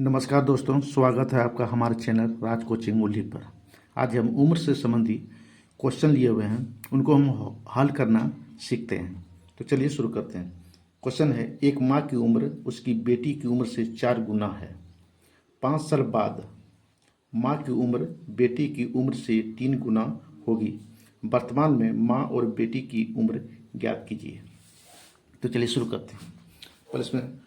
नमस्कार दोस्तों, स्वागत है आपका हमारे चैनल राज कोचिंग मूल्य पर। आज हम उम्र से संबंधी क्वेश्चन लिए हुए हैं, उनको हम हल करना सीखते हैं। तो चलिए शुरू करते हैं। क्वेश्चन है, एक माँ की उम्र उसकी बेटी की उम्र से 4 गुना है। 5 साल बाद माँ की उम्र बेटी की उम्र से 3 गुना होगी। वर्तमान में माँ और बेटी की उम्र ज्ञात कीजिए। तो चलिए शुरू करते हैं। पर इसमें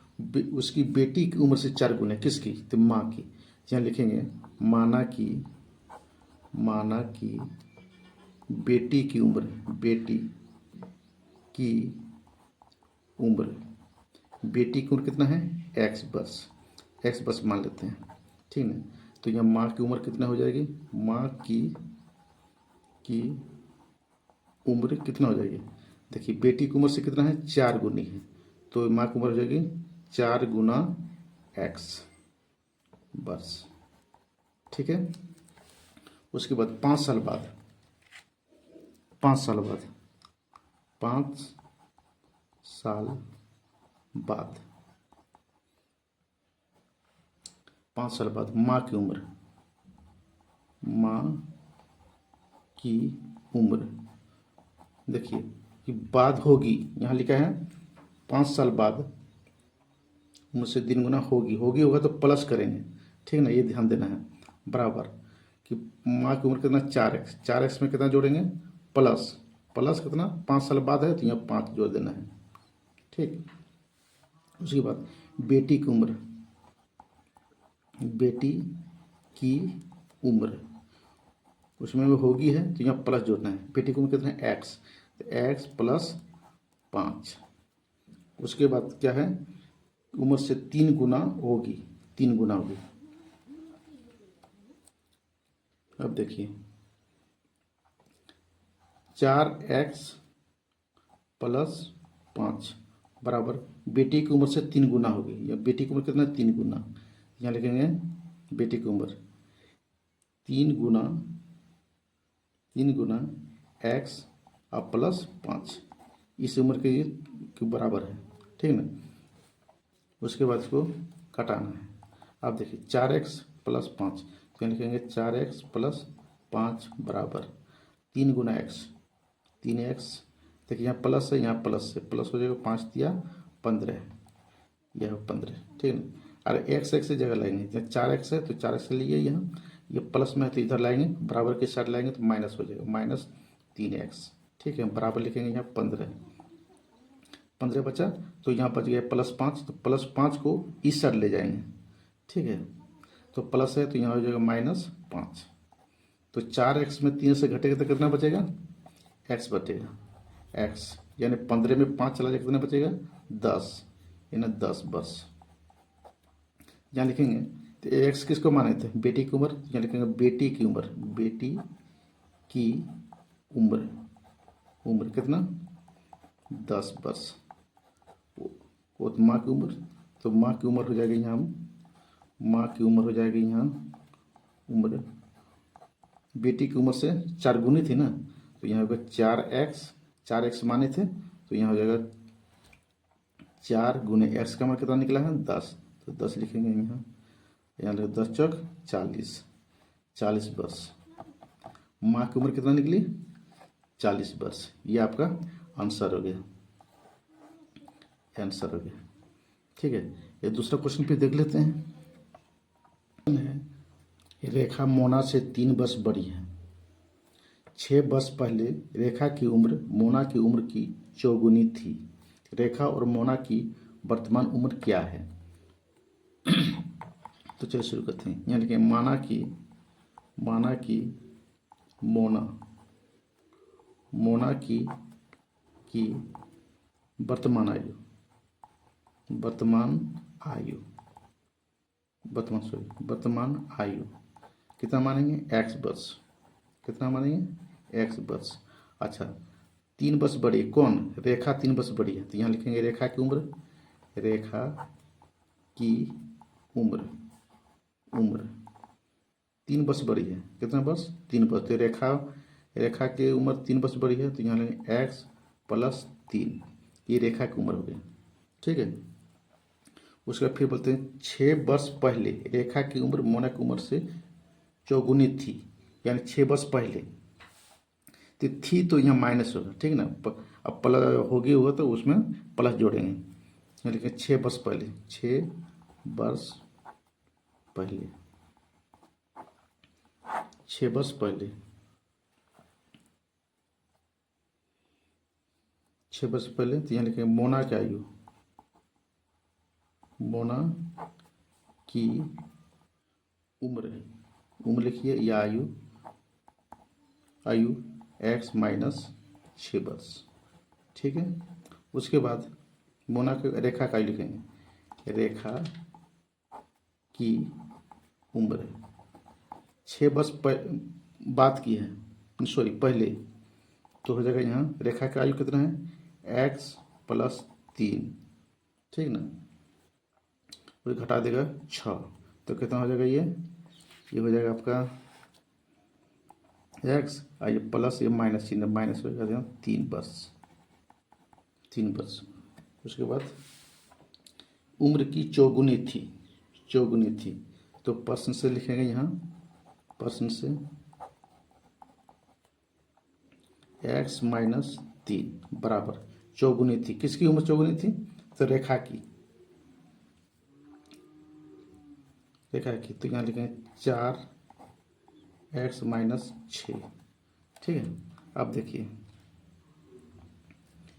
उसकी बेटी की उम्र से 4 गुना, किसकी? तो माँ की। यहाँ लिखेंगे माना की बेटी की उम्र, बेटी की उम्र, बेटी की उम्र कितना है? एक्स बस, एक्स बस मान लेते हैं, ठीक है। तो यहाँ माँ की उम्र कितना हो जाएगी? माँ की उम्र कितना हो जाएगी? देखिए, बेटी की उम्र से कितना है? 4 गुनी है, तो माँ की उम्र हो जाएगी 4 गुना एक्स बस, ठीक है। उसके बाद 5 साल बाद 5 साल बाद 5 साल बाद 5 साल बाद माँ की उम्र, देखिए कि बाद होगी, यहाँ लिखा है 5 साल बाद उम्र से 3 गुना होगी होगा तो प्लस करेंगे, ठीक है ना, ये ध्यान देना है। बराबर कि माँ की उम्र कितना? 4x, 4x में कितना जोड़ेंगे? प्लस, प्लस कितना? 5 साल बाद है तो यहाँ 5 जोड़ देना है, ठीक। उसके बाद बेटी की उम्र, बेटी की उम्र उसमें वो होगी है तो यहाँ प्लस जोड़ना है। बेटी की उम्र कितना है? x, तो x प्लस 5। उसके बाद क्या है? उम्र से 3 गुना होगी, 3 गुना होगी। अब देखिए 4x प्लस 5 बराबर बेटी की उम्र से 3 गुना होगी, या बेटी की उम्र कितना? 3 गुना। यहाँ लिखेंगे बेटी की उम्र 3 गुना x और प्लस 5 इस उम्र के बराबर है, ठीक है ना। उसके बाद इसको घटाना है। अब देखिए 4x प्लस 5, तो लिखेंगे 4x प्लस 5 बराबर 3 गुना x, 3x। देखिए यहाँ प्लस है, यहाँ प्लस है, प्लस हो जाएगा 5 दिया 15, यह 15, ठीक है। अरे एक्स एक्स से जगह लाएंगे, जब 4x है तो 4x लिए यहाँ, ये प्लस में है तो इधर लाएंगे, बराबर के साइड लाएंगे तो माइनस हो जाएगा, माइनस 3x, ठीक है। बराबर लिखेंगे यहाँ 15 बचा, तो यहाँ बच गया +5, तो +5 को इस साइड ले जाएंगे, ठीक है। तो प्लस है तो यहाँ हो जाएगा -5, तो 4x में 3 से घटेगा तो कितना बचेगा? x बचेगा, x यानी 15 में 5 चला जाए कितना बचेगा? 10, यानी 10 बस। यहाँ लिखेंगे तो x किसको माने थे? बेटी की उम्र, यहाँ लिखेंगे बेटी की उम्र, बेटी की उम्र, उम्र कितना? 10 बस। वो तो माँ की उम्र, तो माँ की उम्र हो जाएगी यहाँ, माँ की उम्र हो जाएगी यहाँ, उम्र बेटी की उम्र से 4 गुनी थी ना, तो यहाँ होगा 4x माने थे, तो यहाँ हो जाएगा 4 गुने x का मान कितना निकला है? 10, तो 10 लिखेंगे यहाँ, यहाँ लगे 10 चौक 40, 40 बस। माँ की उम्र कितना निकली? 40 बस। ये आपका आंसर हो गया, आंसर हो गया, ठीक है। ये दूसरा क्वेश्चन पे देख लेते हैं। रेखा मोना से 3 वर्ष बड़ी है। 6 वर्ष पहले रेखा की उम्र मोना की उम्र की चौगुनी थी। रेखा और मोना की वर्तमान उम्र क्या है? तो चलिए शुरू करते हैं। यहाँ लिखें माना की मोना की वर्तमान आयु, वर्तमान आयु कितना मानेंगे? x वर्ष, कितना मानेंगे? x वर्ष। अच्छा, 3 वर्ष बड़ी कौन? रेखा 3 वर्ष बड़ी है, तो यहाँ लिखेंगे रेखा की उम्र, रेखा की उम्र 3 वर्ष बड़ी है, कितना वर्ष? 3 वर्ष। तो रेखा की उम्र 3 वर्ष बड़ी है, तो यहाँ लेंगे x प्लस 3, ये रेखा की उम्र हो गई, ठीक है। उसके बाद फिर बोलते हैं 6 वर्ष पहले रेखा की उम्र मोना की उम्र से चौगुनी थी, यानी 6 वर्ष पहले। तो थी तो यहाँ माइनस होगा, ठीक है ना। अब प्लस होगी हुआ तो उसमें प्लस जोड़ेंगे, यहाँ लिखेंगे 6 वर्ष पहले, 6 वर्ष पहले, 6 वर्ष पहले, 6 वर्ष पहले। तो यहाँ लिखेंगे मोना की आयु, मोना की उम्र, उम्र लिखिए या आयु, आयु x माइनस 6 वर्ष, ठीक है। उसके बाद मोना के रेखा का लिखेंगे, रेखा की उम्र 6 वर्ष बात की है, सॉरी पहले, तो हो जाएगा यहाँ रेखा का आयु कितना है x + 3, ठीक ना। वो घटा देगा 6, तो कितना हो जाएगा ये हो जाएगा आपका x, ये प्लस ये माइनस चिन्ह, माइनस हो जाएगा 3 वर्ष, 3 वर्ष। उसके बाद उम्र की चौगुनी थी, चौगुनी थी, तो पर्सन से लिखेंगे यहाँ, पर्सन से x माइनस 3 बराबर चौगुनी थी। किसकी उम्र चौगुनी थी? तो रेखा की, रेखा की। तो यहाँ लिखेंगे 4x माइनस 6, ठीक है। अब देखिए,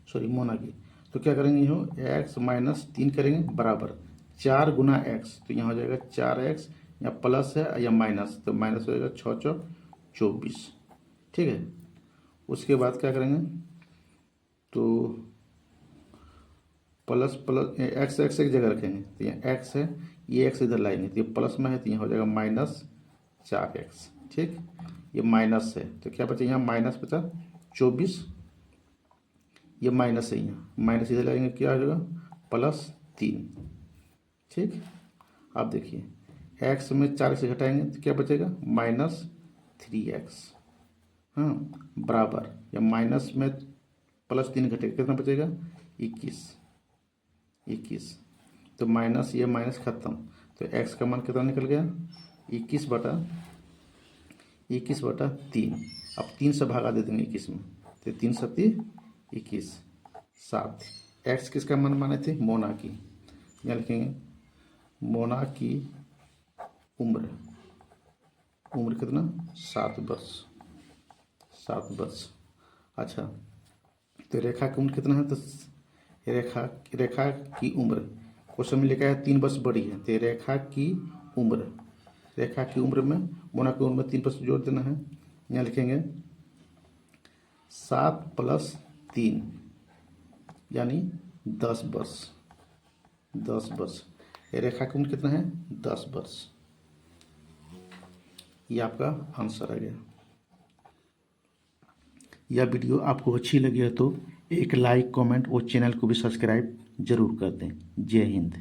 सॉरी मोना की, तो क्या करेंगे यहाँ x माइनस 3 करेंगे बराबर 4 गुना x, तो यहाँ हो जाएगा 4x, या प्लस है या माइनस, तो माइनस हो जाएगा 6 × 24, ठीक है। उसके बाद क्या करेंगे, तो प्लस प्लस एक्स एक्स एक जगह रखेंगे, तो यहाँ x है, ये x इधर लाएंगे, तो ये प्लस में है, तो यहाँ हो जाएगा माइनस 4x, ठीक। ये माइनस है, तो क्या बचा यहाँ माइनस बचा 24, ये माइनस है, यहाँ माइनस इधर लाएंगे, क्या हो जाएगा +3, ठीक। अब देखिए x में 4 से घटाएंगे तो क्या बचेगा -3x, हाँ बराबर, या माइनस में +3 घटेगा कितना बचेगा 21, तो माइनस ये माइनस खत्म, तो x का मान कितना निकल गया 21/3। अब 3 से भागा दे देंगे 21 में, तो 3 × 21 7। x किसका मान माने थे? मोना की। यहाँ लिखेंगे मोना की उम्र, उम्र कितना 7 वर्ष, 7 वर्ष। अच्छा, तो रेखा की उम्र कितना है? तो रेखा की उम्र क्वेश्चन में लिखा है 3 वर्ष बड़ी है, तो रेखा की उम्र, रेखा की उम्र में मोना की उम्र में 3 वर्ष जोड़ देना है। यहाँ लिखेंगे 7 + 3 यानी 10 वर्ष, 10 वर्ष। रेखा की उम्र कितना है 10 वर्ष। ये आपका आंसर आ गया। यह वीडियो आपको अच्छी लगी है तो एक लाइक, कमेंट और चैनल को भी सब्सक्राइब जरूर कर दें। जय हिंद।